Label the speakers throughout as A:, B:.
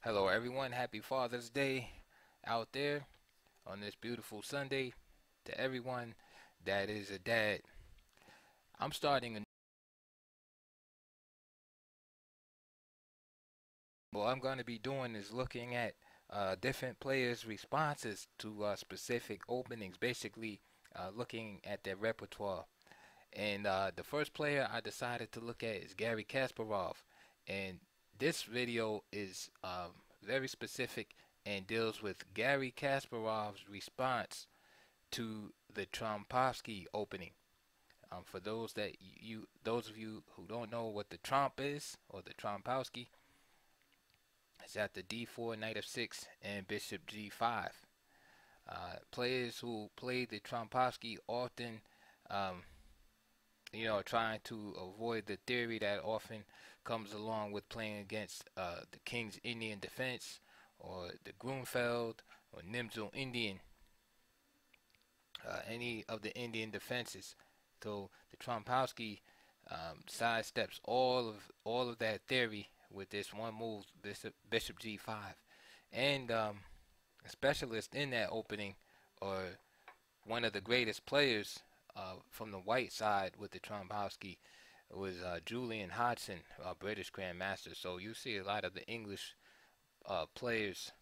A: Hello, everyone. Happy Father's Day out there on this beautiful Sunday to everyone that is a dad. I'm starting a what I'm going to be doing is looking at different players' responses to specific openings, basically looking at their repertoire. And the first player I decided to look at is Garry Kasparov. And this video is very specific and deals with Garry Kasparov's response to the Trompowsky opening. For those of you who don't know what the Tromp is or the Trompowsky, it's at the D4, Knight f6, and Bishop G5. Players who play the Trompowsky often, um, trying to avoid the theory that often comes along with playing against the King's Indian defense or the Grunfeld or Nimzo Indian, any of the Indian defenses. So the Trompowsky sidesteps all of that theory with this one move, Bishop G5, and a specialist in that opening, or one of the greatest players from the white side with the Trompowsky, was Julian Hodgson, a British Grandmaster. So you see a lot of the English players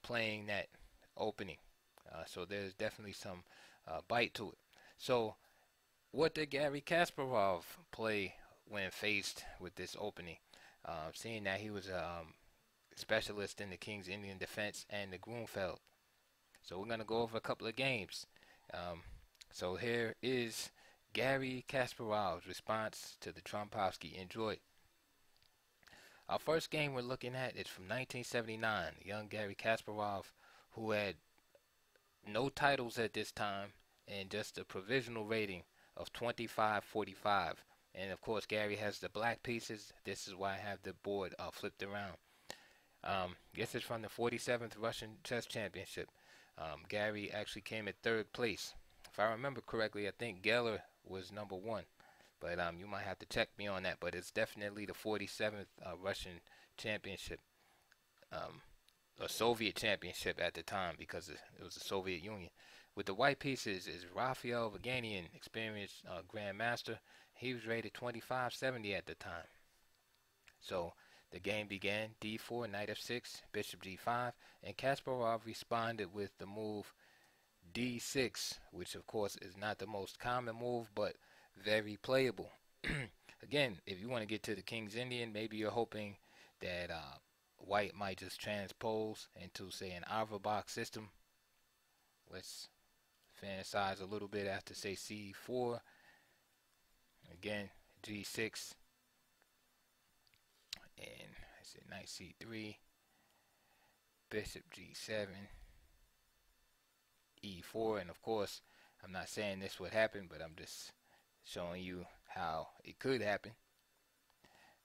A: playing that opening. So there's definitely some bite to it. So what did Garry Kasparov play when faced with this opening? Seeing that he was a specialist in the King's Indian defense and the Grunfeld. So we're going to go over a couple of games. Um, so here is Garry Kasparov's response to the Trompowsky. Enjoy. Our first game we're looking at is from 1979. Young Garry Kasparov, who had no titles at this time and just a provisional rating of 25-45. And of course, Garry has the black pieces. This is why I have the board flipped around. This is from the 47th Russian Chess Championship. Garry actually came at third place. If I remember correctly, I think Geller was number one. But you might have to check me on that. But it's definitely the 47th Russian Championship. A Soviet championship at the time because it was the Soviet Union. With the white pieces is Rafael Vaganian, experienced grandmaster. He was rated 2570 at the time. So the game began d4, knight f6, bishop g5, and Kasparov responded with the move d6, which of course is not the most common move, but very playable. Again, if you want to get to the King's Indian, maybe you're hoping that white might just transpose into, say, an Averbach system. Let's fantasize a little bit after, say, c4. Again, g6, and I said knight c3, bishop g7, e4, and of course, I'm not saying this would happen, but I'm just showing you how it could happen.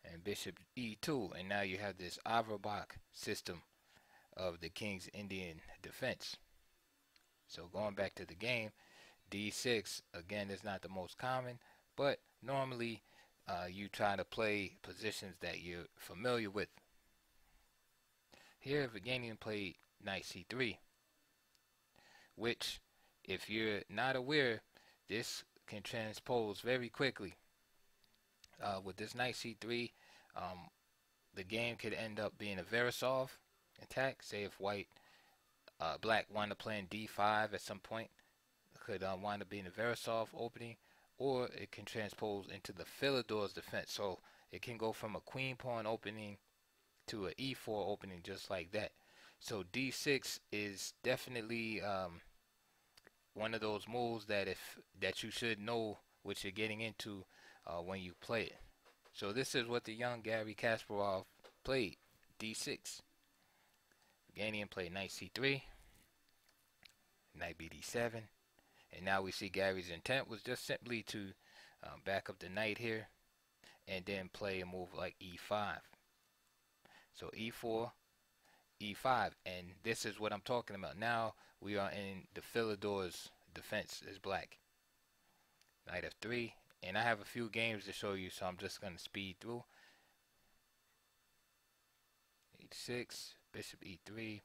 A: And bishop e2, and now you have this Averbach system of the King's Indian defense. So going back to the game, d6 again is not the most common, but normally you try to play positions that you're familiar with. Here Vaganian played knight c3, which, if you're not aware, this can transpose very quickly. With this knight c3, the game could end up being a Veresov attack. Say if black wound up playing d5 at some point, could wind up being a Veresov opening, or it can transpose into the Philidor's defense. So it can go from a queen pawn opening to an e4 opening just like that. So d6 is definitely one of those moves that you should know what you're getting into when you play it. So this is what the young Garry Kasparov played, d6. Vaganian played knight c3, knight bd7, and now we see Garry's intent was just simply to back up the knight here and then play a move like e5. So e4, e5, and this is what I'm talking about. Now we are in the Philidor's defense as black. Knight f3, and I have a few games to show you, so I'm just going to speed through. h6, bishop e3,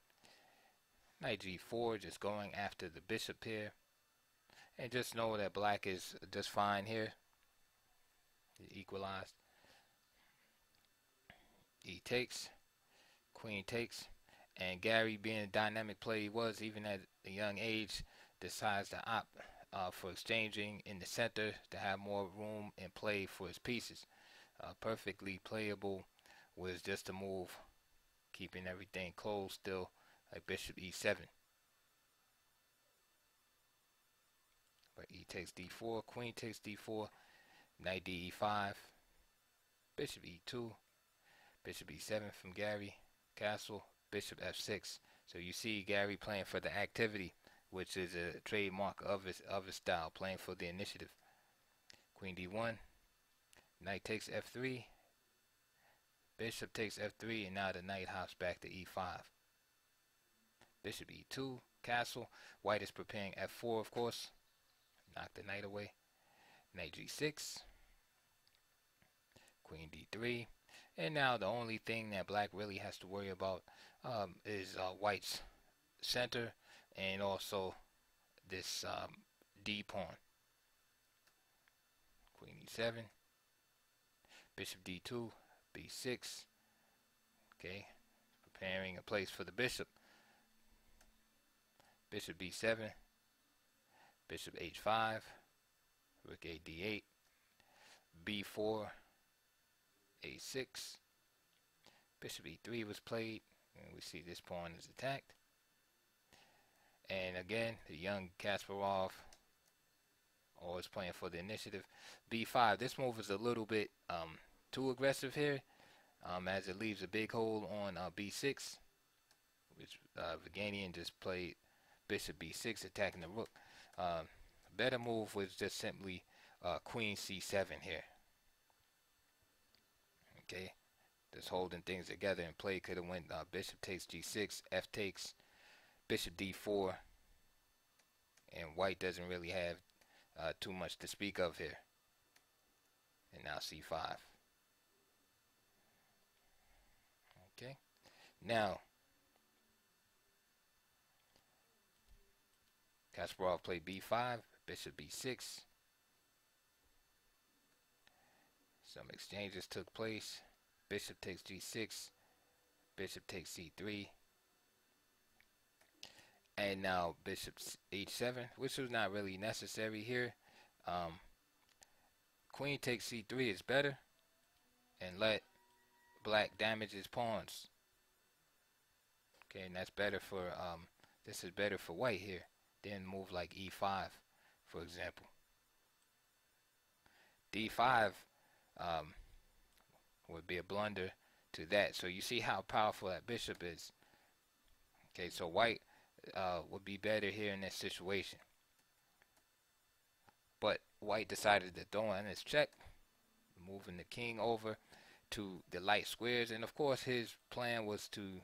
A: knight g4, just going after the bishop here. And just know that black is just fine here. Equalized. E takes, queen takes, and Garry, being a dynamic player he was even at a young age, decides to opt for exchanging in the center to have more room and play for his pieces. Perfectly playable was just a move, keeping everything closed still, like bishop e7. But e takes d4, queen takes d4, knight d5, bishop e2, bishop e7 from Garry Castle, bishop f6. So you see Garry playing for the activity, which is a trademark of his style, playing for the initiative. Queen d1, knight takes f3, bishop takes f3, and now the knight hops back to e5. Bishop e2, castle. White is preparing f4, of course. Knock the knight away. Knight g6, queen d3. And now the only thing that black really has to worry about is white's center and also this d pawn. Queen e7, bishop d2, b6. Okay, preparing a place for the bishop. Bishop b7, bishop h5, rook a d8, b4, a6, bishop e3 was played, and we see this pawn is attacked. And again, the young Kasparov always playing for the initiative. b5, this move is a little bit too aggressive here, as it leaves a big hole on b6, which Vaganian just played bishop b6, attacking the rook. Better move was just simply queen c7 here. Okay, just holding things together, and play could have went bishop takes g6, f takes, bishop d4, and white doesn't really have too much to speak of here. And now c5. Okay, now Kasparov played b5, bishop b6. Some exchanges took place. Bishop takes g6, bishop takes c3, and now bishop h7, which was not really necessary here. Queen takes c3 is better, and let black damage his pawns. Okay, and that's better for this is better for white here. Then move like e5, for example. d5 would be a blunder to that. So you see how powerful that bishop is. Okay, so white would be better here in this situation. But white decided to throw in his check, moving the king over to the light squares. And of course his plan was to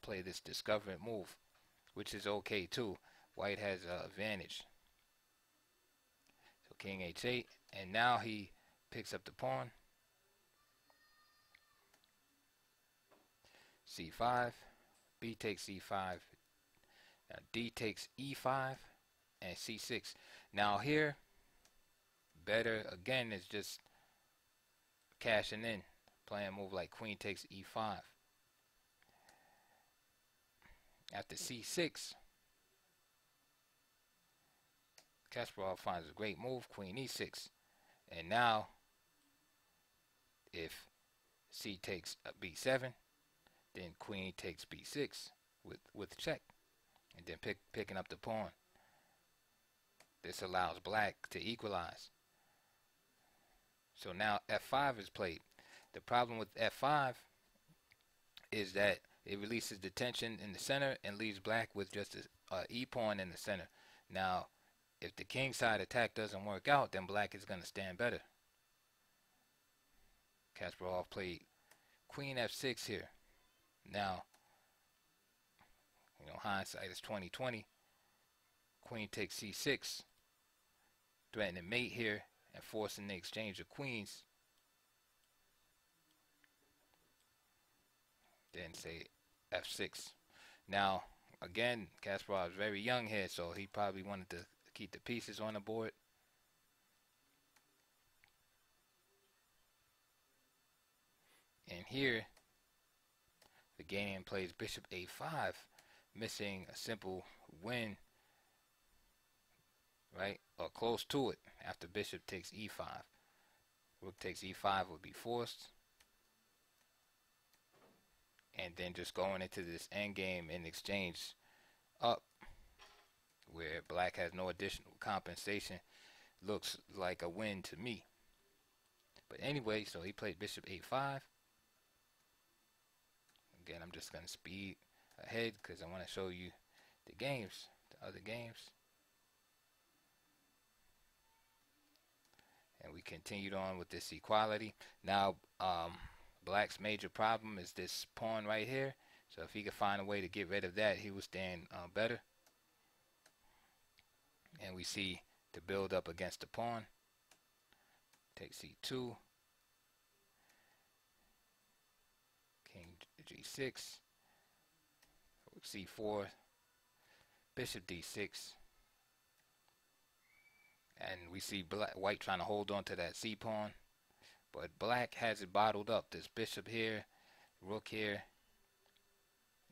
A: play this discovery move, which is okay too. White has an advantage. So king h8, and now he picks up the pawn. c5, b takes c5, now d takes e5, and c6. Now here, better again is just cashing in, playing a move like queen takes e5. After c6, Kasparov finds a great move, queen e6. And now, if c takes b7, then queen takes b6 with check, and then picking up the pawn. This allows black to equalize. So now f5 is played. The problem with f5 is that it releases the tension in the center and leaves black with just a e pawn in the center. Now, if the king side attack doesn't work out, then black is going to stand better. Kasparov played queen f6 here. Now, hindsight is 20/20. Queen takes c6, threatening mate here and forcing the exchange of queens. then say f6. Now, again, Kasparov is very young here, so he probably wanted to keep the pieces on the board. And here, Vaganian plays bishop a5, missing a simple win, right? Or close to it after bishop takes e5. Rook takes e5 would be forced. And then just going into this endgame in exchange up, where black has no additional compensation, looks like a win to me. But anyway, so he played bishop a5. Again, I'm just going to speed ahead because I want to show you the games, the other games. And we continued on with this equality. Now, black's major problem is this pawn right here. So if he could find a way to get rid of that, he would stand better. And we see the build up against the pawn. Take c2. King g6. Rook c4. Bishop d6. And we see white trying to hold on to that c-pawn. But black has it bottled up. This bishop here, rook here.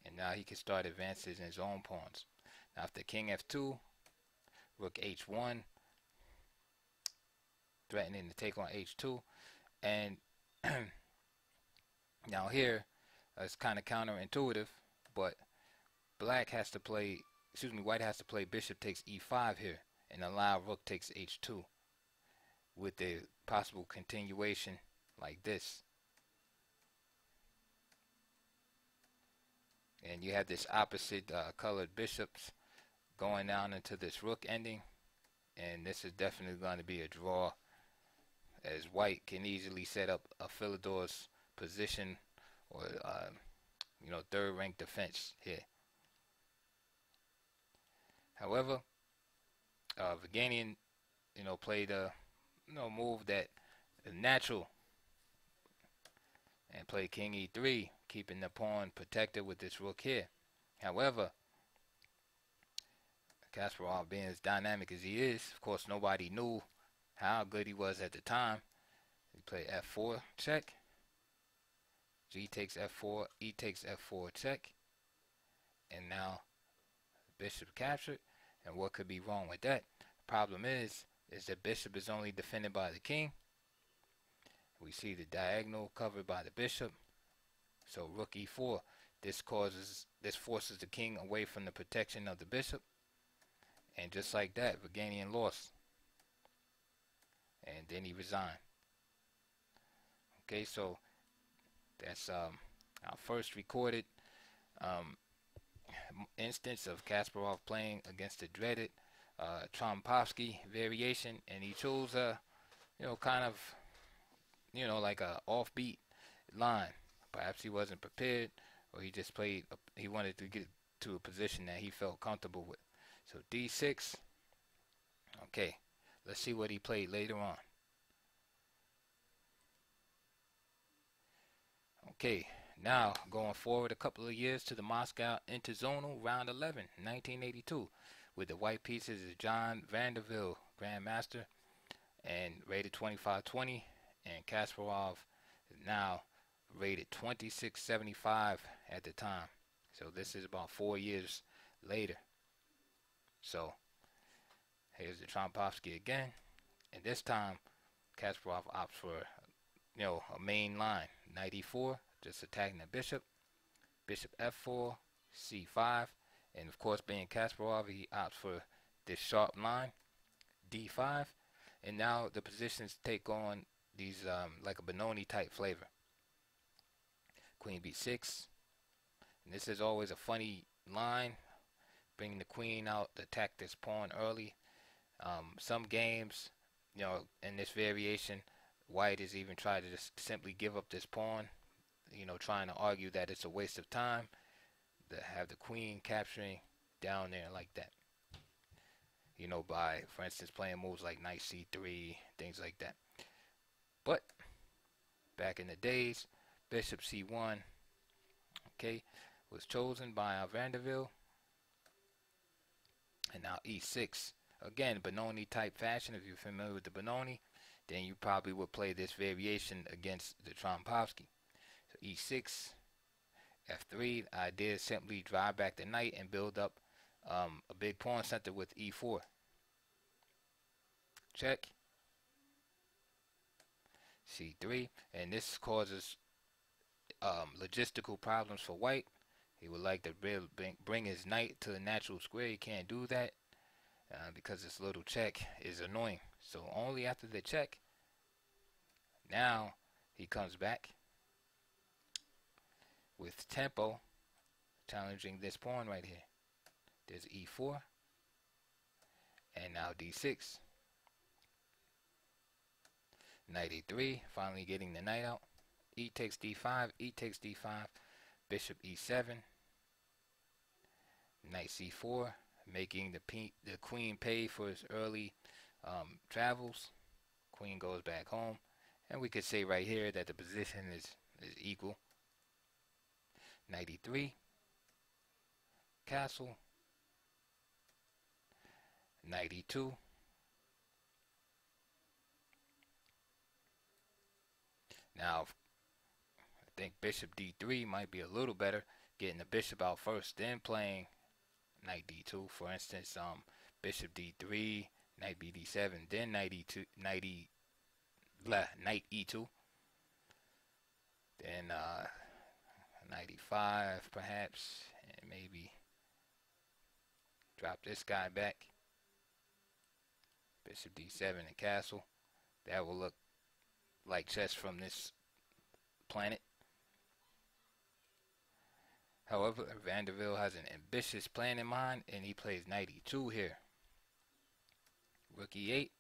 A: And now he can start advances in his own pawns. Now after king f2, rook h1, threatening to take on h2. And now here, it's kind of counterintuitive, but white has to play bishop takes e5 here and allow rook takes h2 with the possible continuation like this. And you have this opposite colored bishops going down into this rook ending, and this is definitely going to be a draw, as white can easily set up a Philidor's position or third rank defense here. However, Vaganian played a move that is natural and played king e3, keeping the pawn protected with this rook here. However, Kasparov, being as dynamic as he is, of course nobody knew how good he was at the time. He played f4 check, g takes f4, e takes f4 check, and now bishop captured. And what could be wrong with that? The problem is the bishop is only defended by the king. We see the diagonal covered by the bishop. So rook e4, this forces the king away from the protection of the bishop. And just like that, Vaganian lost. And then he resigned. Okay, so that's our first recorded instance of Kasparov playing against the dreaded Trompowsky variation, and he chose like a offbeat line. Perhaps he wasn't prepared, or he just played. He wanted to get to a position that he felt comfortable with. So d6. Okay, let's see what he played later on. Okay, now going forward a couple of years to the Moscow Interzonal Round 11, 1982, with the white pieces is John Vanderville, Grandmaster, and rated 2520, and Kasparov is now rated 2675 at the time. So this is about 4 years later. So here's the Trompowsky again, and this time Kasparov opts for a main line, knight e4, just attacking the bishop, bishop f4, c5, and of course being Kasparov, he opts for this sharp line, d5, and now the positions take on these like a Benoni type flavor. Queen b6, and this is always a funny line, bringing the queen out to attack this pawn early. Some games, in this variation, white has even tried to just simply give up this pawn, trying to argue that it's a waste of time to have the queen capturing down there like that. By, for instance, playing moves like knight c3, things like that. But back in the days, bishop c1, okay, was chosen by Vanderbilt. And now e6. Again, Benoni type fashion. If you're familiar with the Benoni, then you probably would play this variation against the Trompowsky. So e6, f3. The idea is simply drive back the knight and build up a big pawn center with e4. Check. c3. And this causes logistical problems for white. He would like to bring his knight to the natural square. He can't do that because this little check is annoying. So only after the check, now he comes back with tempo, challenging this pawn right here. There's e4, and now d6. Knight e3, finally getting the knight out. E takes d5, e takes d5, bishop e7, knight c4, making the queen pay for his early travels. Queen goes back home, and we could say right here that the position is equal. Knight e3, castle, knight e2, now I think bishop d3 might be a little better, getting the bishop out first, then playing knight d2. For instance, bishop d3, knight bd7, then knight e2, knight e2, then knight e5 perhaps, and maybe drop this guy back. Bishop d7 and castle. That will look like chess from this planet. However, Vanderbilt has an ambitious plan in mind, and he plays knight e2 here. Rook e8,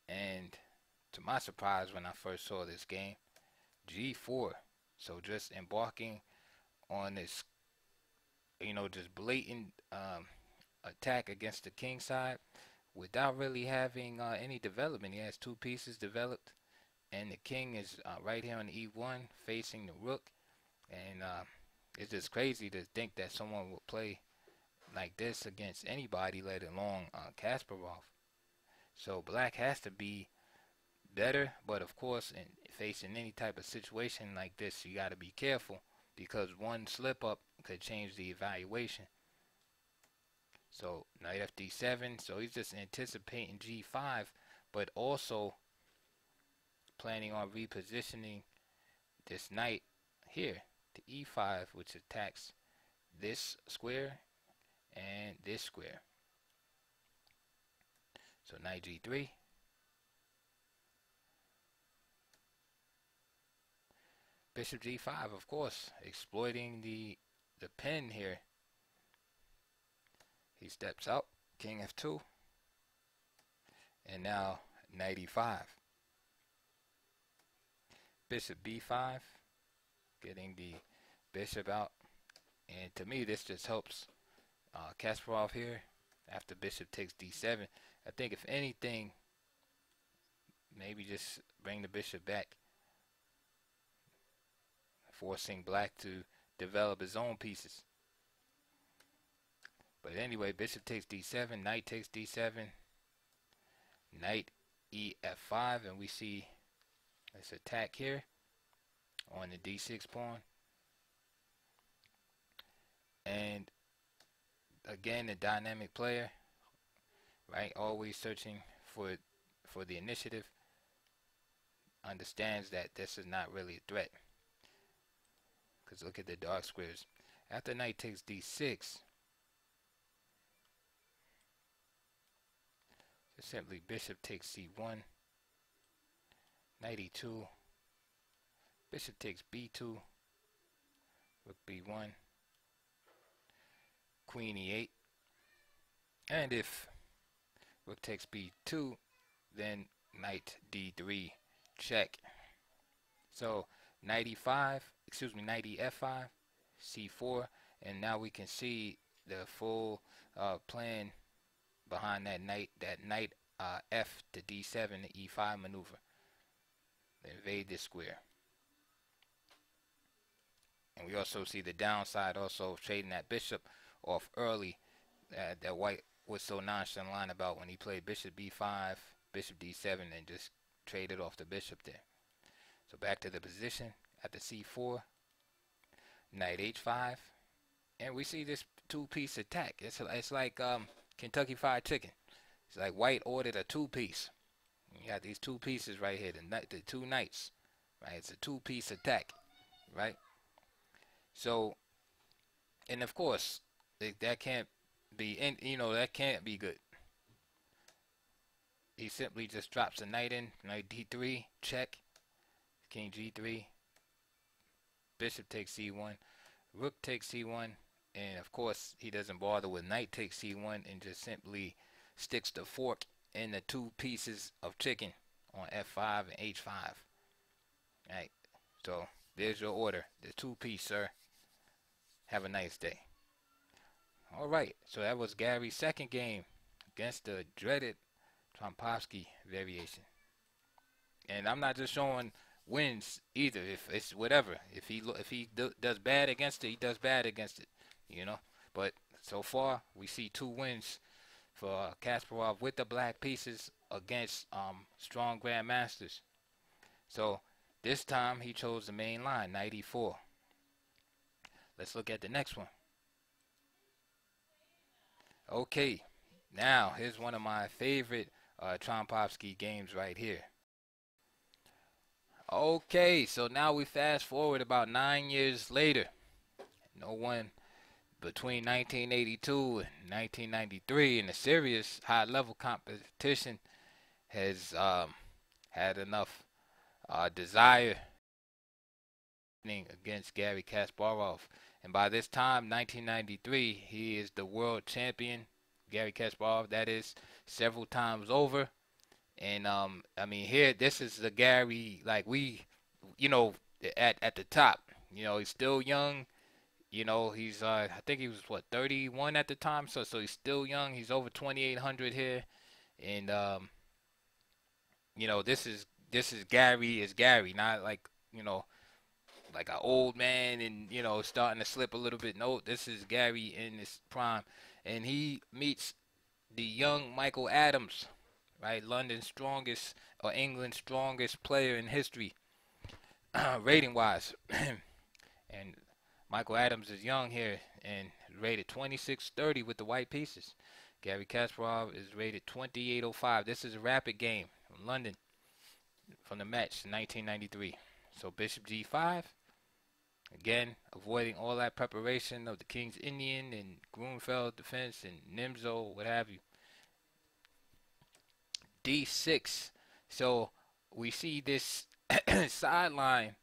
A: and to my surprise when I first saw this game, g4. So just embarking on this, just blatant attack against the king side without really having any development. He has two pieces developed, and the king is right here on e1 facing the rook, and it's just crazy to think that someone would play like this against anybody, let alone Kasparov. So black has to be better, but of course, in facing any type of situation like this, you got to be careful, because one slip up could change the evaluation. So knight fd7, so he's just anticipating g5, but also planning on repositioning this knight here to e5, which attacks this square and this square. So knight g3, bishop g5, of course, exploiting the pin here. He steps out, king f2, and now knight e5. Bishop b5, getting the bishop out, and to me this just helps Kasparov here. After bishop takes d7, I think if anything, maybe just bring the bishop back, forcing black to develop his own pieces. But anyway, bishop takes d7, knight takes d7, knight ef5, and we see this attack here on the d6 pawn. And again, a dynamic player, right? Always searching for the initiative. Understands that this is not really a threat. Because look at the dark squares. After knight takes d6, just simply bishop takes c1, knight e2, bishop takes b2, rook b1, queen e8, and if rook takes b2, then knight d3 check. So knight e5, knight ef5, c4, and now we can see the full plan behind that knight f to d7 to e5 maneuver. Invade this square. And we also see the downside also trading that bishop off early that white was so nonchalant about when he played bishop b5, bishop d7, and just traded off the bishop there. So back to the position at the c4, knight h5, and we see this two-piece attack. It's like Kentucky Fried Chicken. It's like white ordered a two-piece. You got these two pieces right here, the two knights, right? It's a two-piece attack, right? So, and of course, that can't be, that can't be good. He simply just drops a knight in, knight d3, check, king g3, bishop takes c1, rook takes c1, and of course he doesn't bother with knight takes c1 and just simply sticks the fork in the two pieces of chicken on f5 and h5. Right, so there's your order, the two-piece, sir. Have a nice day. All right, so that was Garry's second game against the dreaded Trompowsky variation. And I'm not just showing wins either. If it's whatever, if he does bad against it, he does bad against it, But so far we see 2 wins for Kasparov with the black pieces against strong grandmasters. So this time he chose the main line, knight e4. Let's look at the next one. Okay, now here's one of my favorite Trompowsky games right here. Okay, so now we fast forward about 9 years later. No one between 1982 and 1993 in a serious high-level competition has had enough desire against Garry Kasparov. And by this time, 1993, he is the world champion, Garry Kasparov, that is, several times over. And I mean, here, this is the Garry, like at the top. He's still young. He's I think he was 31 at the time. So he's still young. He's over 2,800 here, and this is Garry, not like like an old man and starting to slip a little bit. No, this is Garry in his prime, and he meets the young Michael Adams, right? London's strongest or England's strongest player in history, rating wise. And Michael Adams is young here and rated 2630 with the white pieces. Garry Kasparov is rated 2805. This is a rapid game from London from the match in 1993. So bishop g5. Again, avoiding all that preparation of the King's Indian and Grunfeld defense and Nimzo, what have you. d6. So we see this sideline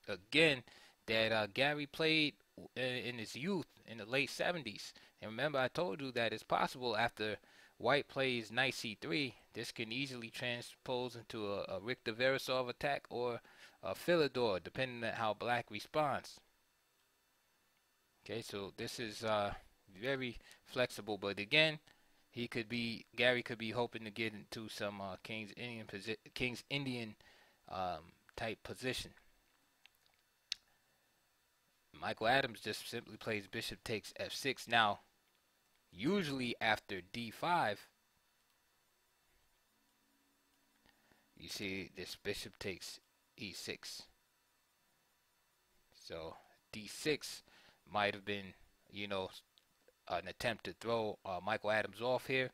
A: again that Garry played in his youth in the late 70s. And remember, I told you that it's possible after white plays knight c3, this can easily transpose into a Richter Veresov attack or a Philidor, depending on how black responds. Okay, so this is very flexible, but again, Garry could be hoping to get into some King's Indian type position. Michael Adams just simply plays bishop takes f6. Now, usually after d5, you see this bishop takes e6. So d6 might have been, an attempt to throw Michael Adams off here,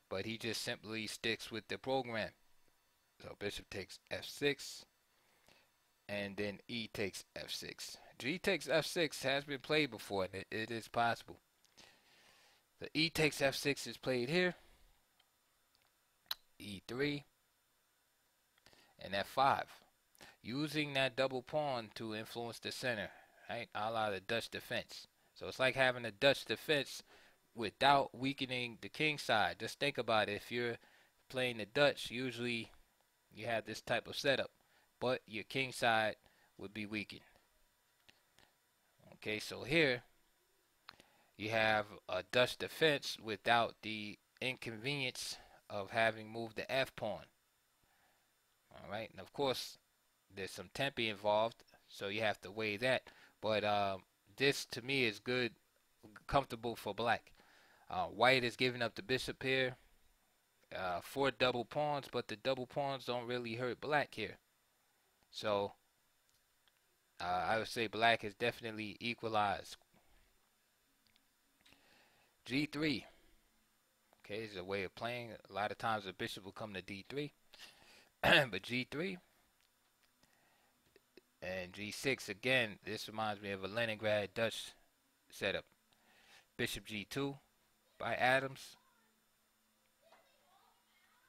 A: but he just simply sticks with the program. So bishop takes f6, and then e takes f6. G takes f6 has been played before, and it is possible. The e takes f6 is played here, e3, and f5, using that double pawn to influence the center, right? A la the Dutch defense. So it's like having a Dutch defense without weakening the king side. Just think about it. If you're playing the Dutch, usually you have this type of setup, but your king side would be weakened. Okay, so here you have a Dutch defense without the inconvenience of having moved the f pawn. All right, and of course there's some tempi involved, so you have to weigh that. But this to me is good, comfortable for black. White is giving up the bishop here for double pawns, but the double pawns don't really hurt black here. So I would say black is definitely equalized. G3. Okay, is a way of playing. A lot of times the bishop will come to D3, but G3 and G6 again. This reminds me of a Leningrad Dutch setup. Bishop G2 by Adams.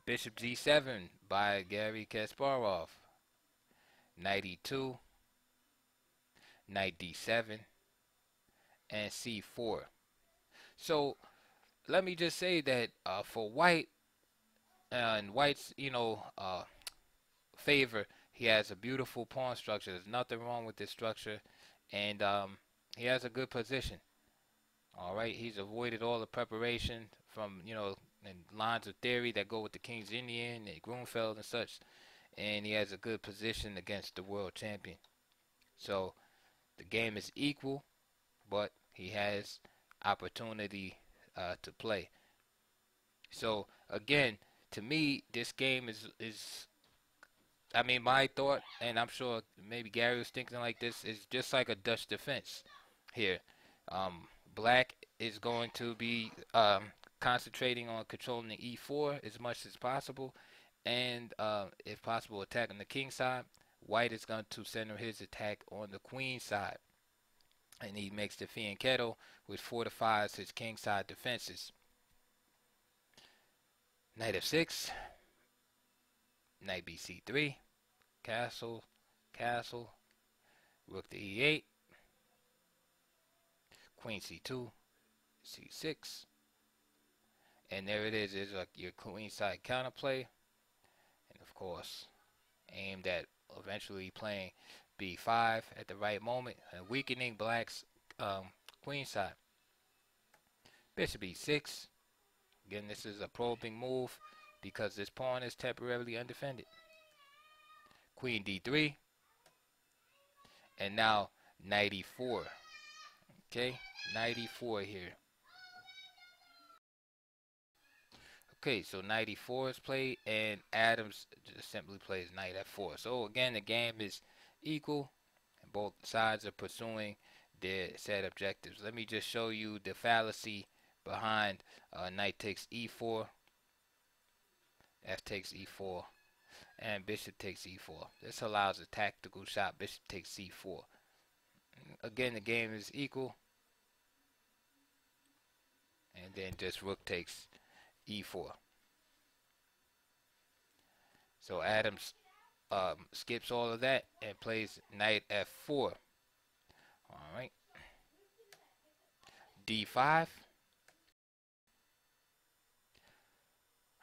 A: Bishop G7 by Garry Kasparov. Knight E2, Knight D7, and C4. So let me just say that for white and white's favor, he has a beautiful pawn structure. There's nothing wrong with this structure, and he has a good position. All right, he's avoided all the preparation from and lines of theory that go with the King's Indian and Grunfeld and such, and he has a good position against the world champion. So the game is equal, but he has opportunity to play. So again, to me, this game is I mean, my thought, and I'm sure maybe Gary was thinking like this, is just like a Dutch defense here. Black is going to be concentrating on controlling the E4 as much as possible, and if possible, attacking the king side. White is going to center his attack on the queen side, and he makes the fianchetto, which fortifies his king side defenses. Knight F6, Knight BC3, castle, castle, rook to E8, Queen C2, C6, and there it is like your queen side counterplay, and of course aimed at eventually playing B5 at the right moment and weakening black's queen side. Bishop E6. Again, this is a probing move because this pawn is temporarily undefended. Queen D3, and now Knight E4. Okay, Knight E4 here. Okay, so Knight E4 is played, and Adams just simply plays Knight F4. So again, the game is equal, and both sides are pursuing their set objectives. Let me just show you the fallacy behind Knight takes E4, F takes E4, and Bishop takes E4. This allows a tactical shot. Bishop takes C4. Again, the game is equal, and then just rook takes E4. So Adams skips all of that and plays Knight F4. All right. D5.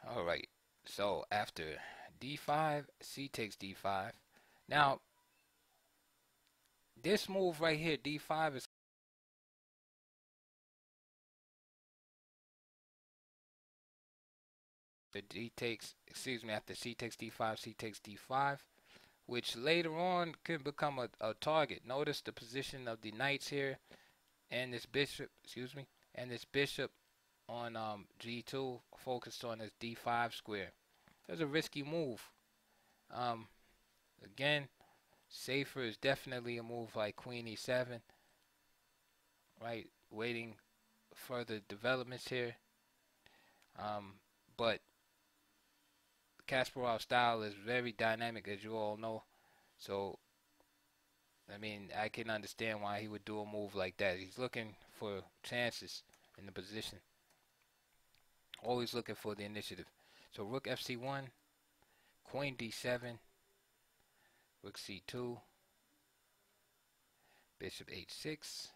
A: All right. So after D5, C takes D5. Now, this move right here, D5, is after C takes D5, C takes D5, which later on can become a target. Notice the position of the knights here, and this bishop, and this bishop on G2 focused on this D5 square. That's a risky move. Again, safer is definitely a move like Queen E7, right? Waiting further developments here. But Kasparov's style is very dynamic, as you all know. So, I mean, I can understand why he would do a move like that. He's looking for chances in the position. Always looking for the initiative. So, rook FC1, Queen D7, rook C2, Bishop H6,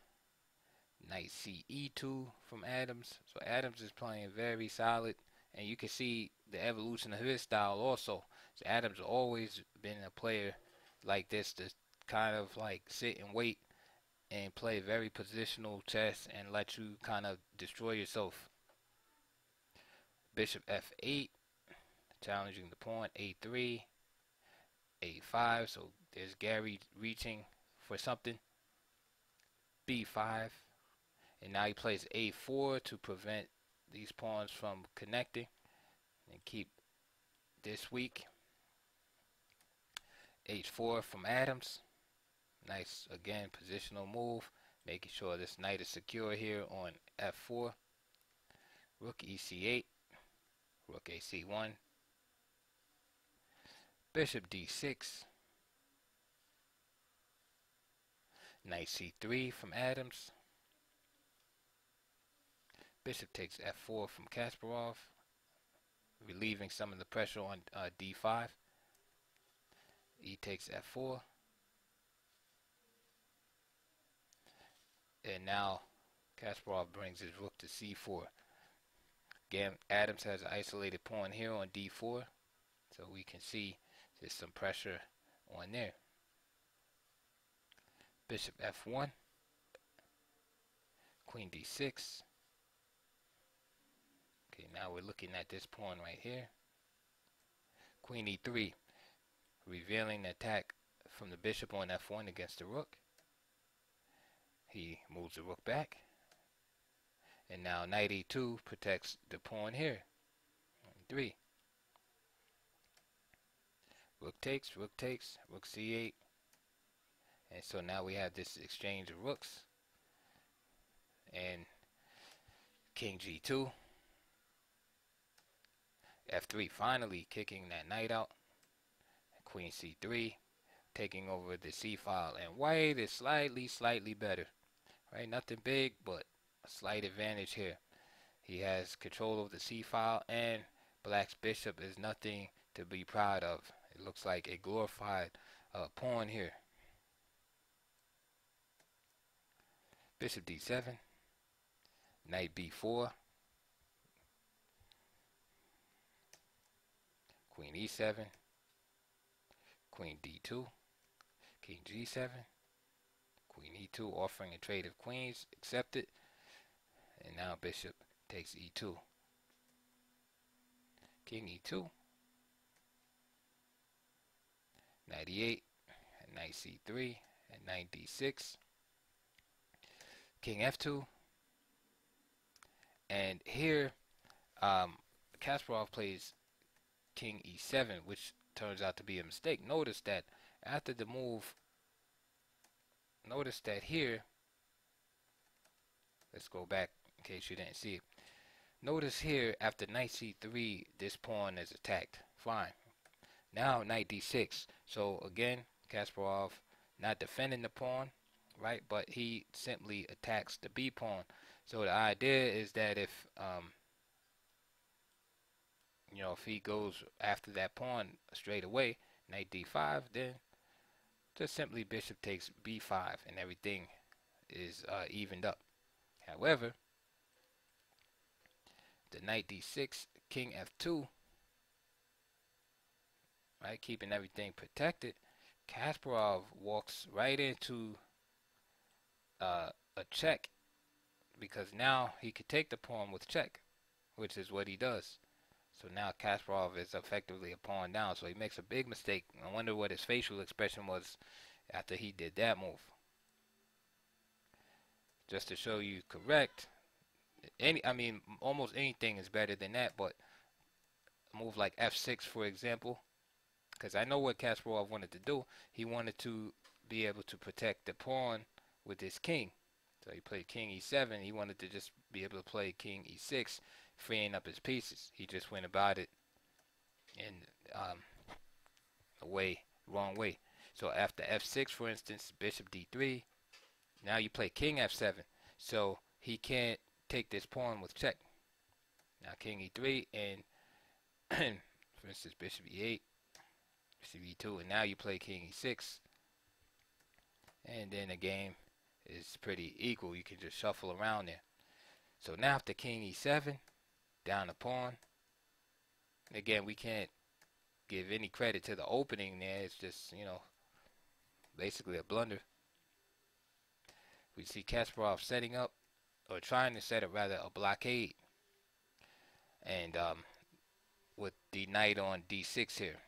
A: Knight CE2 from Adams. So Adams is playing very solid, and you can see the evolution of his style also. So Adams always been a player like this to kind of like sit and wait and play very positional chess and let you kind of destroy yourself. Bishop F8, challenging the pawn. A3, A5. So there's Gary reaching for something. b5, and now he plays a4 to prevent these pawns from connecting and keep this weak. h4 from Adams. Nice, again, positional move, making sure this knight is secure here on f4. Rook ec8, rook ac1, bishop d6, knight c3 from Adams. Bishop takes f4 from Kasparov, relieving some of the pressure on d5. E takes f4. And now Kasparov brings his rook to c4. Again, Adams has an isolated pawn here on d4, so we can see there's some pressure on there. Bishop f1, queen d6. Okay, now we're looking at this pawn right here. Queen e3, revealing the attack from the bishop on f1 against the rook. He moves the rook back. And now knight e2 protects the pawn here. 3. Rook takes, rook c8. And so now we have this exchange of rooks. And king g2. f3 finally kicking that knight out. Queen c3 taking over the c file. And white is slightly better. Right, nothing big, but a slight advantage here. He has control of the c file, and black's bishop is nothing to be proud of. It looks like a glorified pawn here. Bishop d7, knight b4, queen e7, queen d2, king g7, queen e2, offering a trade of queens, accepted. And now bishop takes e2. King e2. Knight e8, and knight c3, and knight d6. King f2. And here, Kasparov plays king e7, which turns out to be a mistake. Notice that after the move, notice that here, let's go back in case you didn't see it. Notice here, after knight c3, this pawn is attacked. Fine. Now knight d6. So again, Kasparov not defending the pawn, right? But he simply attacks the b pawn. So the idea is that if if he goes after that pawn straight away, knight d5, then just simply bishop takes b5 and everything is evened up. However, the knight d6, king f2, right, keeping everything protected, Kasparov walks right into a check, because now he could take the pawn with check, which is what he does. So now Kasparov is effectively a pawn down, so he makes a big mistake. I wonder what his facial expression was after he did that move. Just to show you correct, almost anything is better than that, but a move like f6, for example, because I know what Kasparov wanted to do. He wanted to be able to protect the pawn with his king. So he played king e7. He wanted to just be able to play king e6, freeing up his pieces. He just went about it in wrong way. So after f6, for instance, bishop d3, now you play king f7. So he can't take this pawn with check. Now king e3 and for instance bishop e8, bishop e2, and now you play king e6. And then the game is pretty equal. You can just shuffle around there. So now after king e7, down a pawn. And again, we can't give any credit to the opening there. It's just, basically a blunder. We see Kasparov setting up, or trying to set up rather, a blockade. And with the knight on d6 here.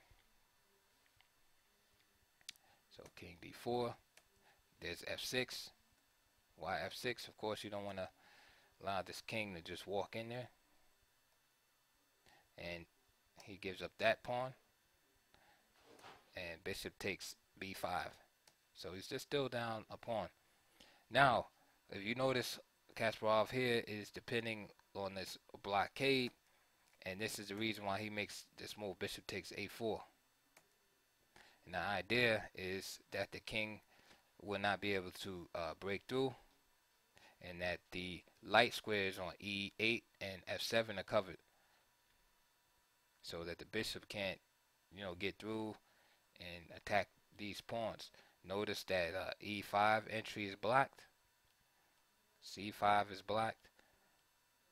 A: So king d4, there's f6. Why f6? Of course, you don't want to allow this king to just walk in there. And he gives up that pawn. And bishop takes b5. So he's just still down a pawn. Now, if you notice, Kasparov here is depending on this blockade. And this is the reason why he makes this move. Bishop takes a4. And the idea is that the king will not be able to break through, and that the light squares on e8 and f7 are covered, so that the bishop can't, get through and attack these pawns. Notice that e5 entry is blocked, c5 is blocked,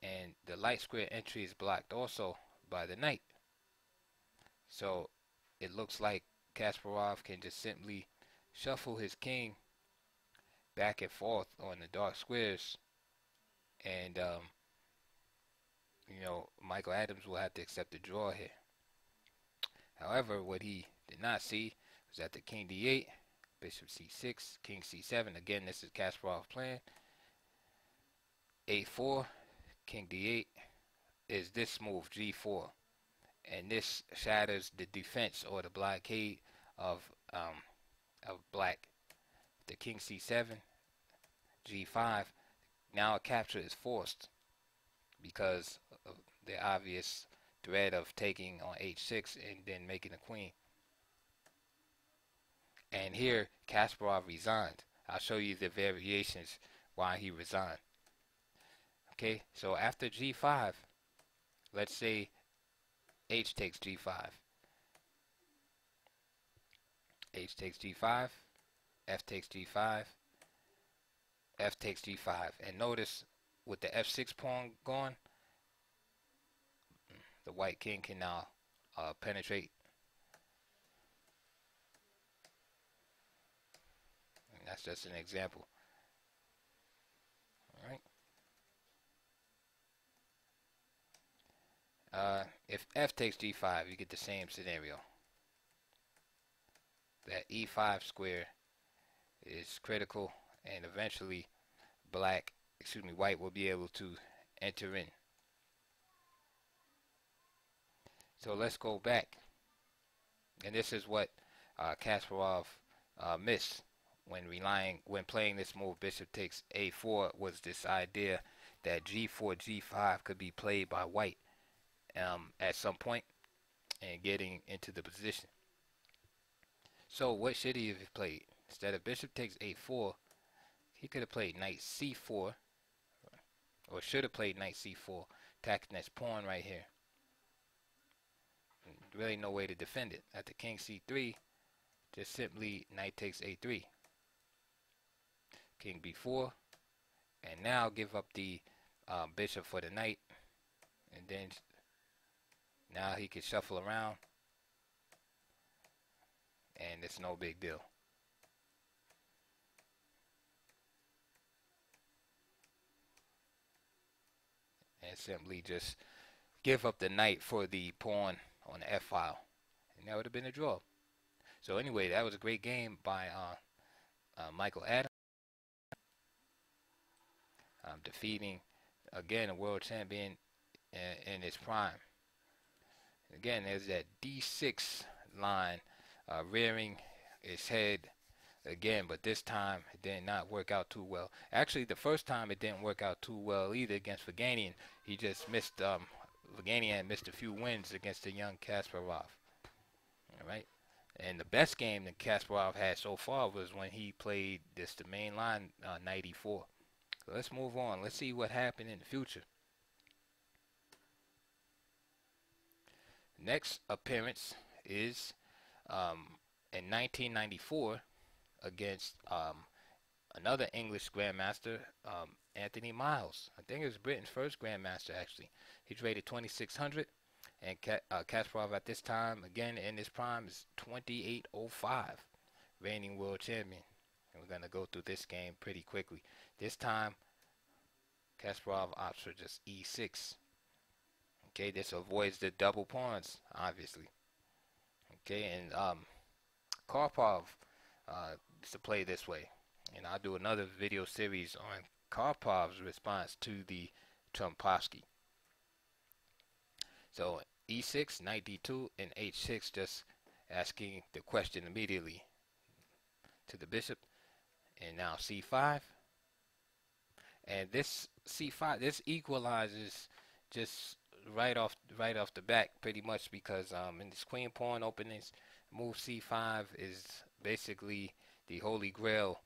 A: and the light square entry is blocked also by the knight. So it looks like Kasparov can just simply shuffle his king back and forth on the dark squares, and Michael Adams will have to accept the draw here. However, what he did not see was that the king d8, bishop c6, king c7. Again, this is Kasparov playing. a4, king d8 is this move, g4, and this shatters the defense or the blockade of black. The king c7, g5. Now a capture is forced because of the obvious threat of taking on h6 and then making a queen. And here Kasparov resigned. I'll show you the variations why he resigned. Okay, so after g5, let's say h takes g5. H takes g5, f takes g5, f takes g5. And notice with the f6 pawn gone, the white king can now penetrate. And that's just an example. All right. If f takes g5, you get the same scenario. That e5 square is critical, and eventually white will be able to enter in. So let's go back. And this is what Kasparov missed when playing this move. Bishop takes a4 was this idea that g4, g5 could be played by white at some point and getting into the position. So what should he have played? Instead of bishop takes a4, he could have played knight c4, or should have played knight c4, attacking this pawn right here. Really no way to defend it. At the king c3, just simply knight takes a3, king b4, and now give up the bishop for the knight, and then now he can shuffle around, and it's no big deal. And simply just give up the knight for the pawn on the f-file, and that would have been a draw. So anyway, that was a great game by Michael Adams, defeating again a world champion in his prime. Again, there's that d6 line rearing its head again, but this time it did not work out too well. Actually, the first time it didn't work out too well either against Vaganian. He just missed, Vaganian missed a few wins against the young Kasparov. All right, and the best game that Kasparov had so far was when he played the main line knight e4. So let's move on. Let's see what happened in the future. Next appearance is in 1994 against another English grandmaster, Anthony Miles. I think it was Britain's first grandmaster, actually. He's rated 2600, and Kasparov at this time, again in his prime, is 2805, reigning world champion. And we're going to go through this game pretty quickly. This time, Kasparov opts for just e6. Okay, this avoids the double pawns, obviously. Okay, and Karpov used to play this way. and I'll do another video series on Karpov's response to the Trompowsky. So e6, knight d2, and h6, just asking the question immediately to the bishop. And now c5, and this c5, this equalizes just right off the back pretty much, because in this queen pawn openings, move c5 is basically the holy grail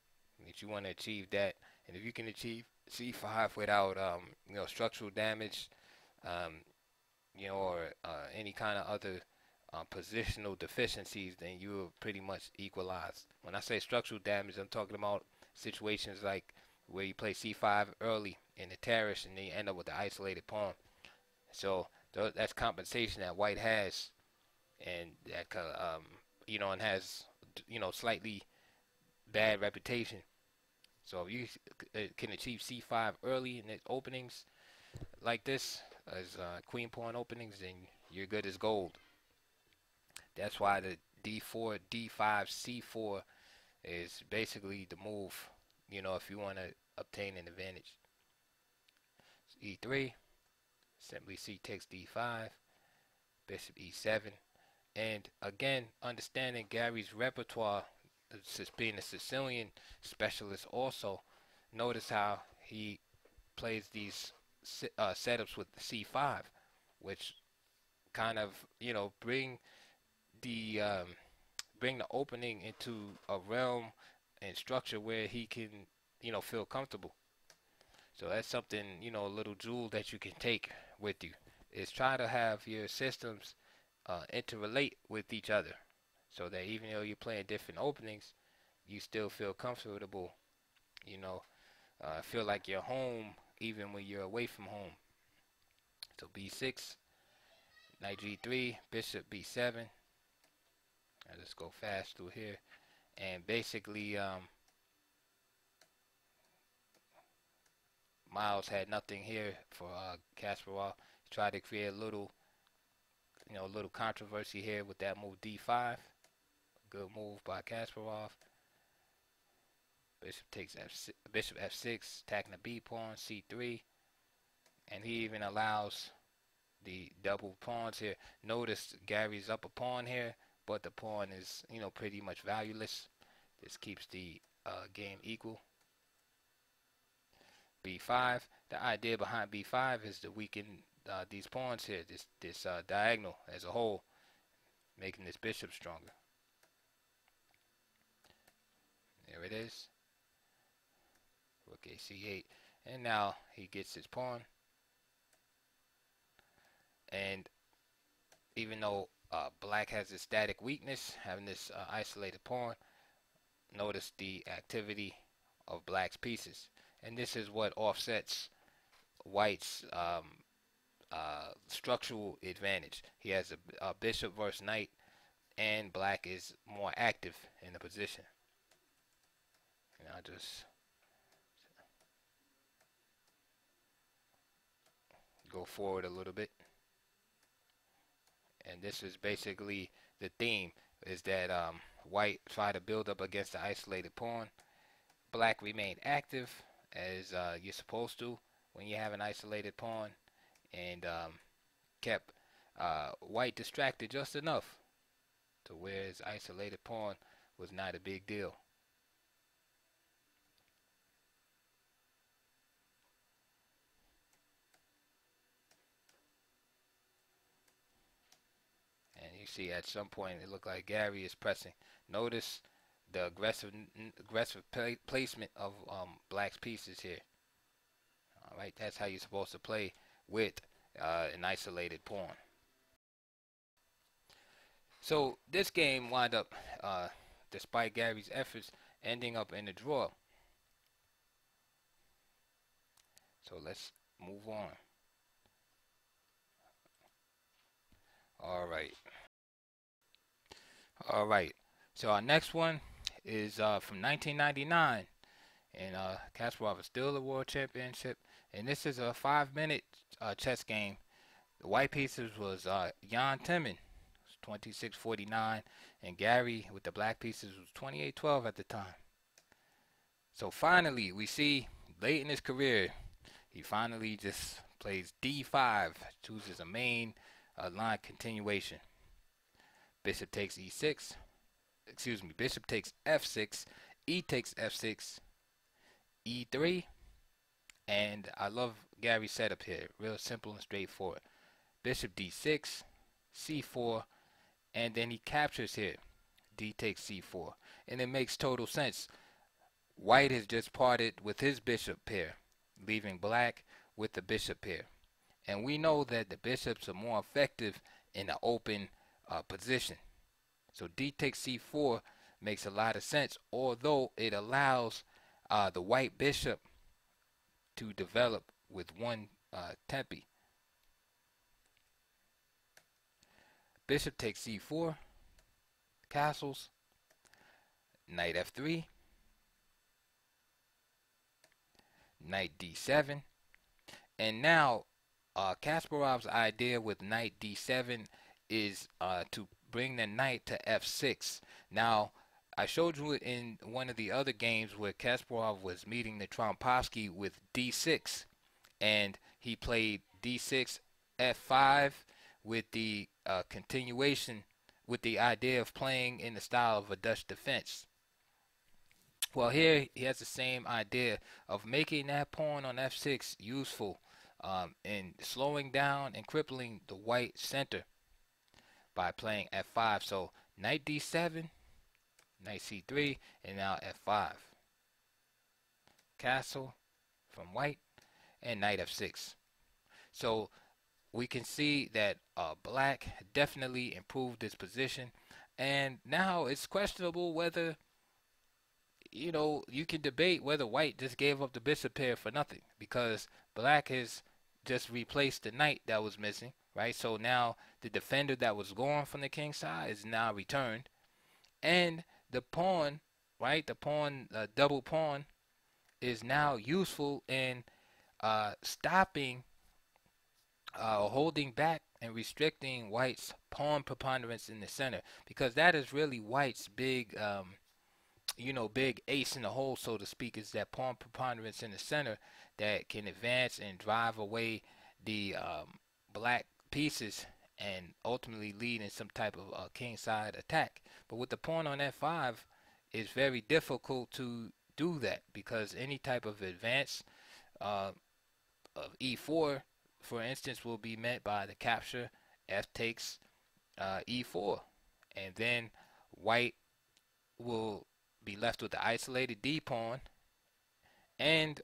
A: that you want to achieve that. And if you can achieve c5 without structural damage, or any kind of other positional deficiencies, then you're pretty much equalized. When I say structural damage, I'm talking about situations like where you play c5 early in the terrace and then you end up with the isolated pawn. So that's compensation that white has, and that and has slightly bad reputation. So if you can achieve c5 early in the openings like this, as queen pawn openings, then you're good as gold. That's why the d4, d5, c4 is basically the move, if you want to obtain an advantage. e3, simply c takes d5, bishop e7. And again, understanding Garry's repertoire, being a Sicilian specialist also, notice how he plays these setups with the c5, which kind of bring the opening into a realm and structure where he can feel comfortable. So that's something, a little jewel that you can take with you, is try to have your systems interrelate with each other, so that even though you're playing different openings, you still feel comfortable, feel like you're home even when you're away from home. So b6, knight g3, bishop b7. I'll just go fast through here. And basically, Miles had nothing here for Kasparov. He tried to create a little controversy here with that move d5. Good move by Kasparov. Bishop takes bishop f6, attacking the b pawn, c3, and he even allows the double pawns here. Notice Garry's up a pawn here, but the pawn is pretty much valueless. This keeps the game equal. b5. The idea behind b5 is to weaken these pawns here, this diagonal as a whole, making this bishop stronger. There it is. Rook a c8, and now he gets his pawn. And even though black has a static weakness, having this isolated pawn, notice the activity of black's pieces, and this is what offsets white's structural advantage. He has a bishop versus knight, and black is more active in the position. And I'll just go forward a little bit. And this is basically the theme, is that white try to build up against the isolated pawn. Black remained active, as you're supposed to when you have an isolated pawn, and kept white distracted just enough to where his isolated pawn was not a big deal. And you see at some point it looked like Garry is pressing. Notice the aggressive placement of black's pieces here. All right, that's how you're supposed to play with an isolated pawn. So this game wound up, despite Garry's efforts, ending up in a draw. So let's move on. All right. So our next one is from 1999, and Kasparov is still the world championship. And this is a 5-minute chess game. The white pieces was Jan Timman, 26-49, and Garry with the black pieces was 28-12 at the time. So finally, we see late in his career, he finally just plays d5, chooses a main line continuation. Bishop takes e6, excuse me, bishop takes f6, e takes f6, e3, and I love Gary's setup here. Real simple and straightforward. Bishop d6, c4, and then he captures here. D takes c4, and it makes total sense. White has just parted with his bishop pair, leaving black with the bishop pair. And we know that the bishops are more effective in the open position. So D takes c4 makes a lot of sense, although it allows the white bishop to develop with one tempi. Bishop takes c4, castles, knight f3, knight d7, and now Kasparov's idea with knight d7 is to bring the knight to f6. Now, I showed you in one of the other games where Kasparov was meeting the Trompowsky with d6, and he played d6, f5 with the continuation, with the idea of playing in the style of a Dutch defense. Well, here he has the same idea of making that pawn on f6 useful in slowing down and crippling the white center by playing f5. So knight d7, knight c3, and now f5. Castle from white, and knight f6. So we can see that black definitely improved his position, and now it's questionable whether, you know, you can debate whether white just gave up the bishop pair for nothing, because black has just replaced the knight that was missing, right? So now the defender that was gone from the king side is now returned, and the pawn, right, the pawn, double pawn, is now useful in stopping, holding back and restricting white's pawn preponderance in the center, because that is really white's big big ace in the hole, so to speak, is that pawn preponderance in the center that can advance and drive away the black pieces and ultimately lead in some type of kingside attack. But with the pawn on f5, it's very difficult to do that, because any type of advance of e4, for instance, will be met by the capture f takes e4, and then white will be left with the isolated d pawn, and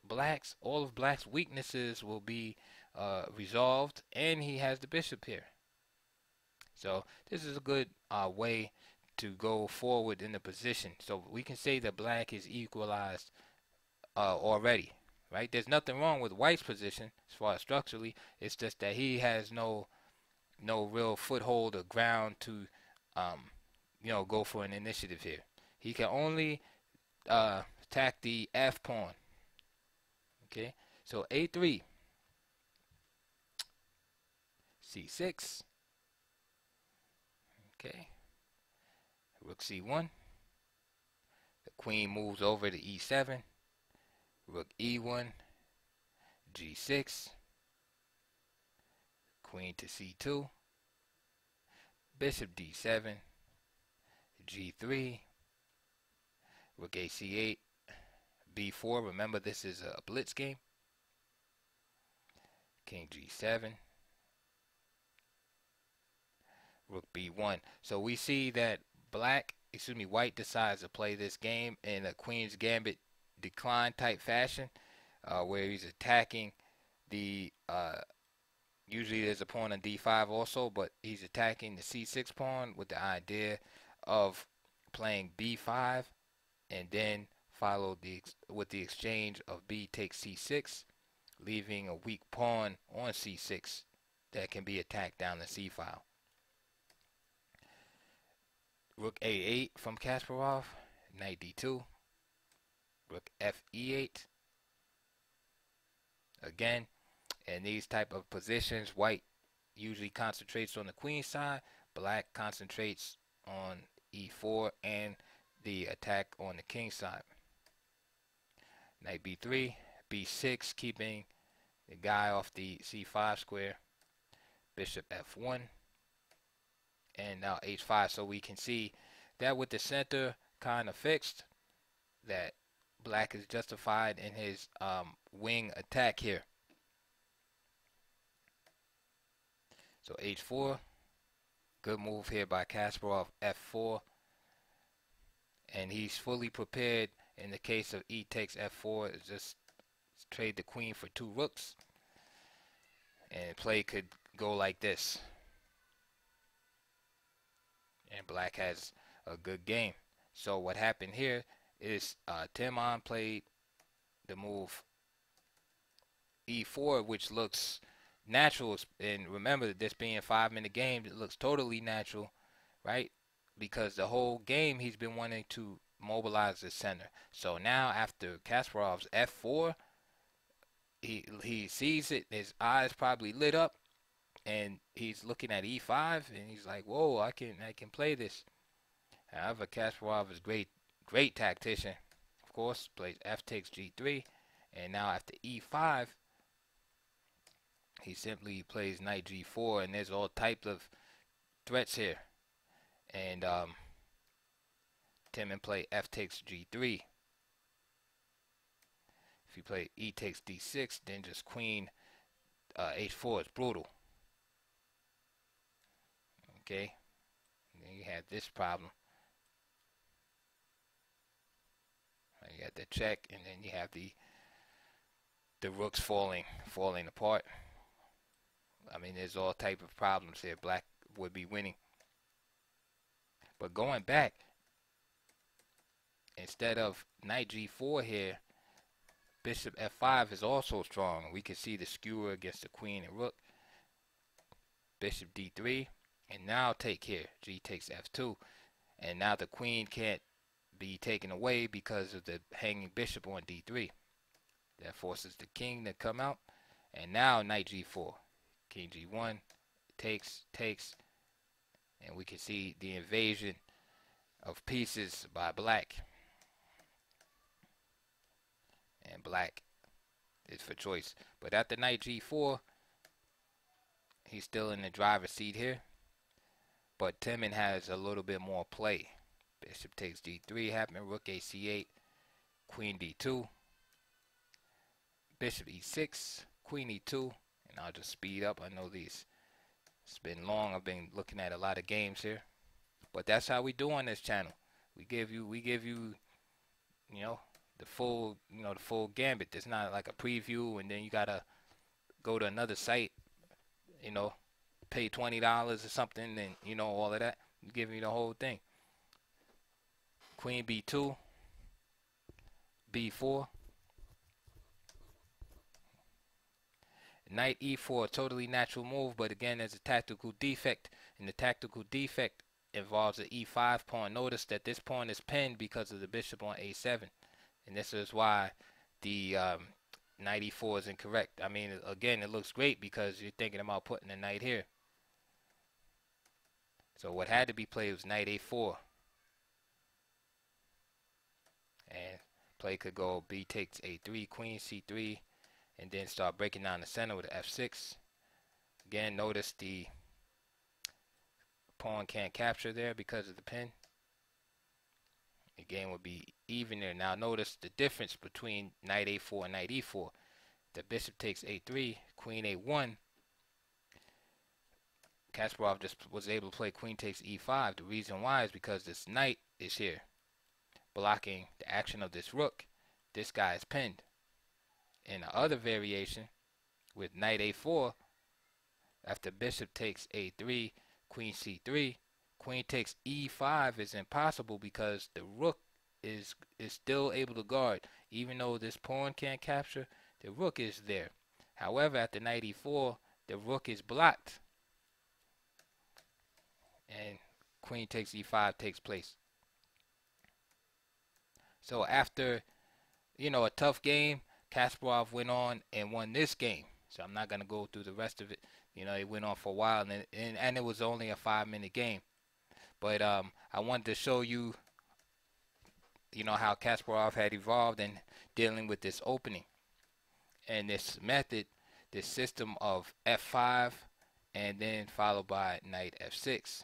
A: all of black's weaknesses will be resolved, and he has the bishop here. So this is a good way to go forward in the position. So we can say that black is equalized already, right? There's nothing wrong with white's position as far as structurally. It's just that he has no real foothold or ground to go for an initiative here. He can only attack the f pawn. Okay, so a3, c6. Okay, rook c1. The queen moves over to e7. Rook e1, g6. Queen to c2. Bishop d7, g3. Rook ac8, b4. Remember, this is a blitz game. King g7. Rook b1. So we see that white decides to play this game in a Queen's Gambit decline type fashion, where he's attacking the, usually there's a pawn on d5 also, but he's attacking the c6 pawn with the idea of playing b5, and then followed with the exchange of b takes c6, leaving a weak pawn on c6 that can be attacked down the c file. Rook a8 from Kasparov, knight d2, rook fe8. Again, in these type of positions, white usually concentrates on the queen side, black concentrates on e4 and the attack on the king side. Knight b3, b6, keeping the guy off the c5 square. Bishop f1, and now h5. So we can see that with the center kind of fixed, that black is justified in his wing attack here. So h4, good move here by Kasparov. F4, and he's fully prepared in the case of e takes f4. Just trade the queen for 2 rooks, and play could go like this, and black has a good game. So what happened here is Timon played the move e4, which looks natural, and remember this being a 5-minute game, it looks totally natural, right? Because the whole game he's been wanting to mobilize the center. So now after Kasparov's f4, he sees it, his eyes probably lit up, and he's looking at e5, and he's like, whoa, I can play this. However, Kasparov is great tactician. Of course, plays f takes g3, and now after e5, he simply plays knight g4, and there's all types of threats here. And Timon play f takes g3. If you play e takes d6, then just queen h4 is brutal. Okay, and then you have this problem. You got the check, and then you have the rooks falling apart. I mean, there's all type of problems here. Black would be winning. But going back, instead of knight g4 here, bishop f5 is also strong. We can see the skewer against the queen and rook. Bishop d3, and now take here. G takes f2, and now the queen can't be taken away because of the hanging bishop on d3. That forces the king to come out, and now knight g4, king g1, takes, and we can see the invasion of pieces by black, and black is for choice. But after knight g4, he's still in the driver's seat here, but Timon has a little bit more play. Bishop takes d3 happened, rook ac8, queen d2, bishop e6, queen e2, and I'll just speed up. I know it's been long. I've been looking at a lot of games here, but that's how we do on this channel. We give you, you know, the full gambit. It's not like a preview and then you gotta go to another site, you know, pay $20 or something, and you know all of that. We give you the whole thing. Queen b2, b4, knight e4, totally natural move, but again there's a tactical defect, and the tactical defect involves the e5 pawn. Notice that this pawn is pinned because of the bishop on a7, and this is why the knight e4 is incorrect. I mean, again, it looks great because you're thinking about putting a knight here. So what had to be played was knight a4, and play could go b takes a3, queen c3, and then start breaking down the center with f6. Again, notice the pawn can't capture there because of the pin. The game would be even there. Now notice the difference between knight a4 and knight e4. The bishop takes a3, queen a1. Kasparov just was able to play queen takes e5. The reason why is because this knight is here, blocking the action of this rook. This guy is pinned. In the other variation, with knight a4, after bishop takes a3, queen c3, queen takes e5 is impossible because the rook is still able to guard. Even though this pawn can't capture, the rook is there. However, after knight e4, the rook is blocked, and queen takes e5 takes place. So after, you know, a tough game, Kasparov went on and won this game. So I'm not going to go through the rest of it. You know, it went on for a while, and it was only a 5-minute game. But I wanted to show you, you know how Kasparov had evolved in dealing with this opening. And this method, this system of f5 and then followed by knight f6,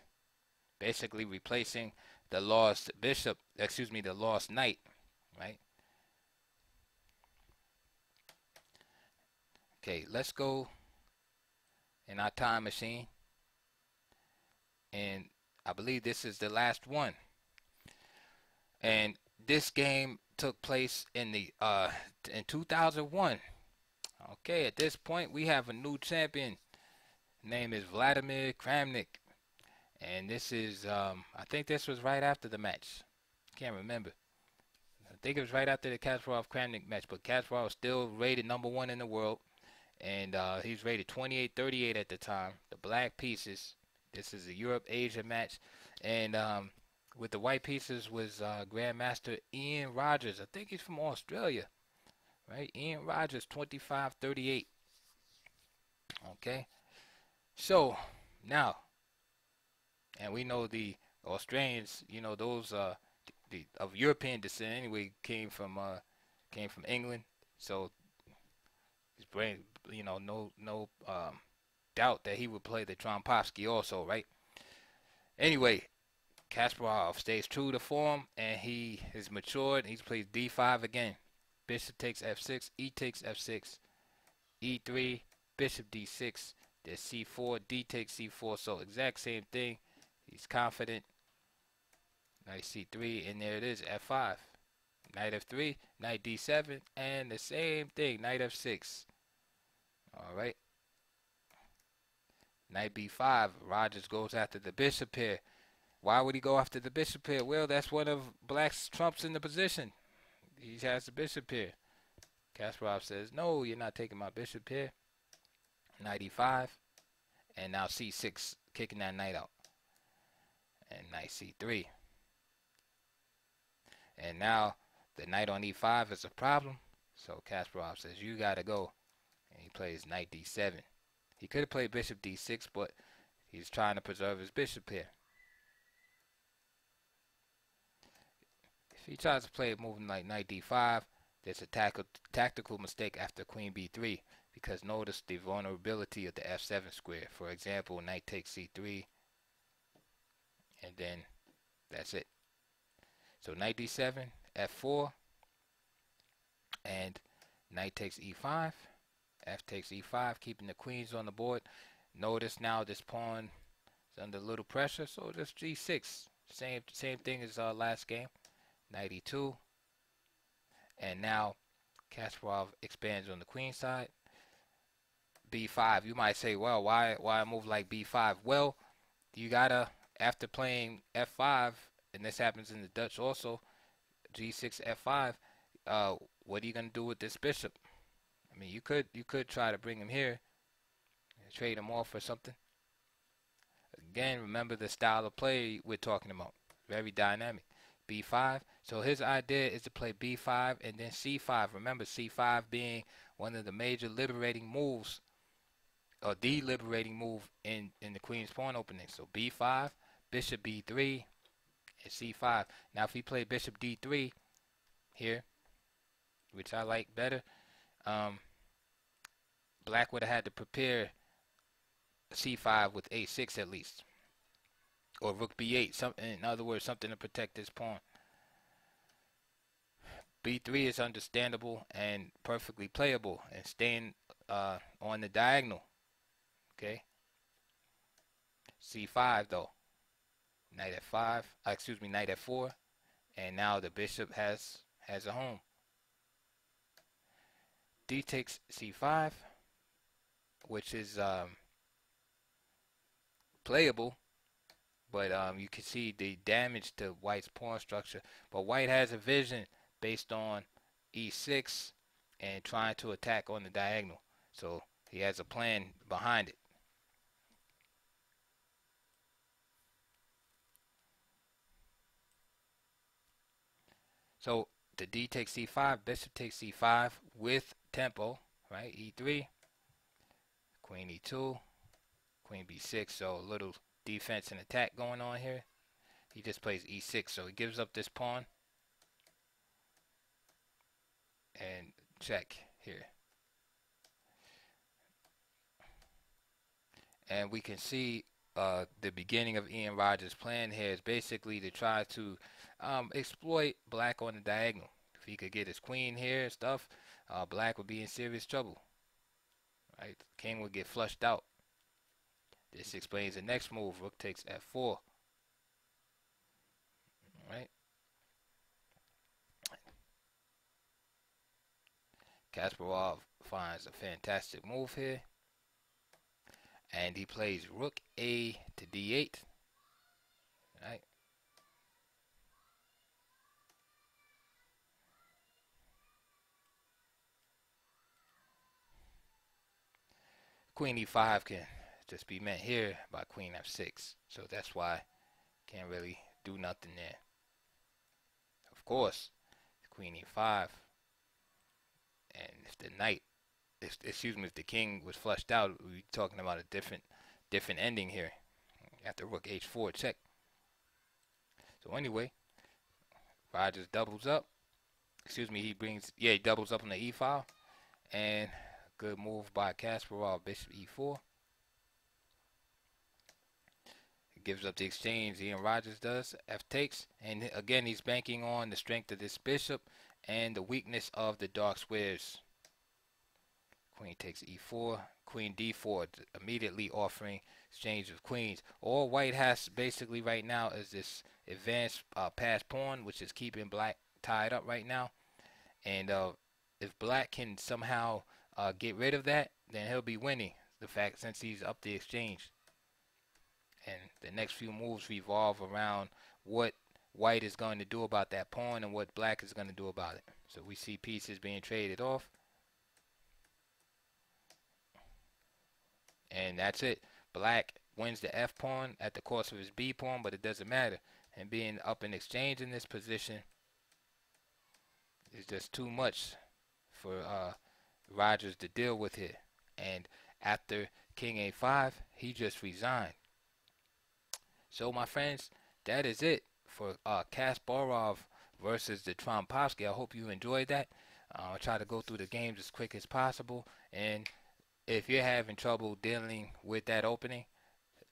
A: basically replacing the lost bishop, the lost knight, right? Okay, let's go in our time machine, and I believe this is the last one. And this game took place in in 2001. Okay, at this point we have a new champion. His name is Vladimir Kramnik, and this is I think this was right after the match. Can't remember. I think it was right after the Kasparov-Kramnik match, but Kasparov was still rated #1 in the world, and he's rated 28-38 at the time. The black pieces. This is a Europe-Asia match, and with the white pieces was Grandmaster Ian Rogers. I think he's from Australia, right? Ian Rogers, 25-38. Okay, so now, and we know the Australians, you know, those of European descent anyway, came from England. So his brain, you know, no doubt that he would play the Trompowsky also, right? Anyway, Kasparov stays true to form, and he is matured. He plays d5 again. Bishop takes f6, e takes f6, e3, bishop d6, there's c4, d takes c4, so exact same thing. He's confident. Knight c3, and there it is, f5. Knight f3, knight d7, and the same thing, knight f6. Alright. Knight b5, Rogers goes after the bishop here. Why would he go after the bishop here? Well, that's one of black's trumps in the position. He has the bishop here. Kasparov says, no, you're not taking my bishop here. Knight e5, and now c6, kicking that knight out. And knight c3. And now the knight on e5 is a problem. So Kasparov says, you gotta go. And he plays knight d7. He could have played bishop d6, but he's trying to preserve his bishop here. If he tries to play a move like knight d5, there's a tactical mistake after queen b3, because notice the vulnerability of the f7 square. For example, knight takes c3, and then that's it. So knight d7, f4, and knight takes e5, f takes e5, keeping the queens on the board. Notice now this pawn is under a little pressure, so just g6. Same thing as last game. Knight e2, and now Kasparov expands on the queen side. b5. You might say, well, why move like b5? Well, you gotta, after playing f5, and this happens in the Dutch also, g6 f5. What are you gonna do with this bishop? I mean, you could try to bring him here and trade him off or something. Again, remember the style of play we're talking about. Very dynamic. b5. So his idea is to play b5 and then c5. Remember, c5 being one of the major liberating moves, or the liberating move in the queen's pawn opening. So b5, bishop b3, and c5. Now if he played bishop d3 here, which I like better, black would have had to prepare c5 with a6 at least, or rook b8. In other words, something to protect this pawn. b3 is understandable and perfectly playable, and staying on the diagonal. Okay. c5 though. Knight f5. Knight f4, and now the bishop has a home. D takes c5, which is playable, but you can see the damage to white's pawn structure. But white has a vision based on e6 and trying to attack on the diagonal, so he has a plan behind it. So the D takes c5, bishop takes c5 with tempo, right? e3, queen e2, queen b6, so a little defense and attack going on here. He just plays e6, so he gives up this pawn. and check here. And we can see the beginning of Ian Rogers' plan here is basically to try to exploit black on the diagonal. If he could get his queen here and stuff, black would be in serious trouble. Right? King would get flushed out. This explains the next move. Rook takes f4. Right? Kasparov finds a fantastic move here. And he plays rook a to d8. Right? Queen e5 can just be met here by queen f6. So that's why can't really do nothing there. Of course, queen e5. And if the knight, if the king was flushed out, we're talking about a different ending here. After rook h4 check. So anyway, Rogers doubles up. He doubles up on the e file. And good move by Kasparov, bishop e4. It gives up the exchange, Ian Rogers does. F takes. And again, he's banking on the strength of this bishop and the weakness of the dark squares. Queen takes e4, queen d4, immediately offering exchange of queens. All white has basically right now is this advanced pass pawn, which is keeping black tied up right now. And if black can somehow get rid of that, then he'll be winning. The fact since he's up the exchange. And the next few moves revolve around what white is going to do about that pawn and what black is going to do about it. So we see pieces being traded off. And that's it. Black wins the f pawn at the cost of his b pawn, but it doesn't matter. And being up in exchange in this position is just too much for Rogers to deal with here. And after king a5, he just resigned. So my friends, that is it for Kasparov versus the Trompowsky. I hope you enjoyed that. I'll try to go through the games as quick as possible. And if you're having trouble dealing with that opening,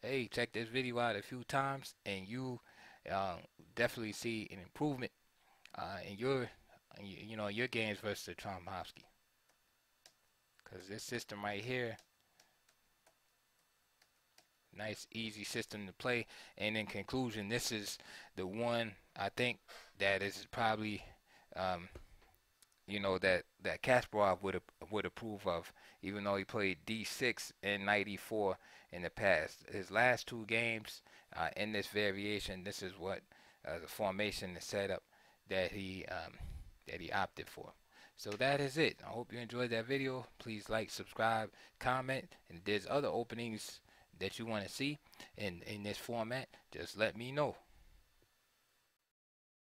A: hey, check this video out a few times and you definitely see an improvement in your games versus the Trompowsky. Because this system right here, nice easy system to play. And in conclusion, this is the one I think that is probably that Kasparov would approve of, even though he played d6 and knight e4 in the past. His last two games in this variation, this is what the formation, the setup that he opted for. So that is it. I hope you enjoyed that video. Please like, subscribe, comment, and if there's other openings that you want to see in this format, just let me know.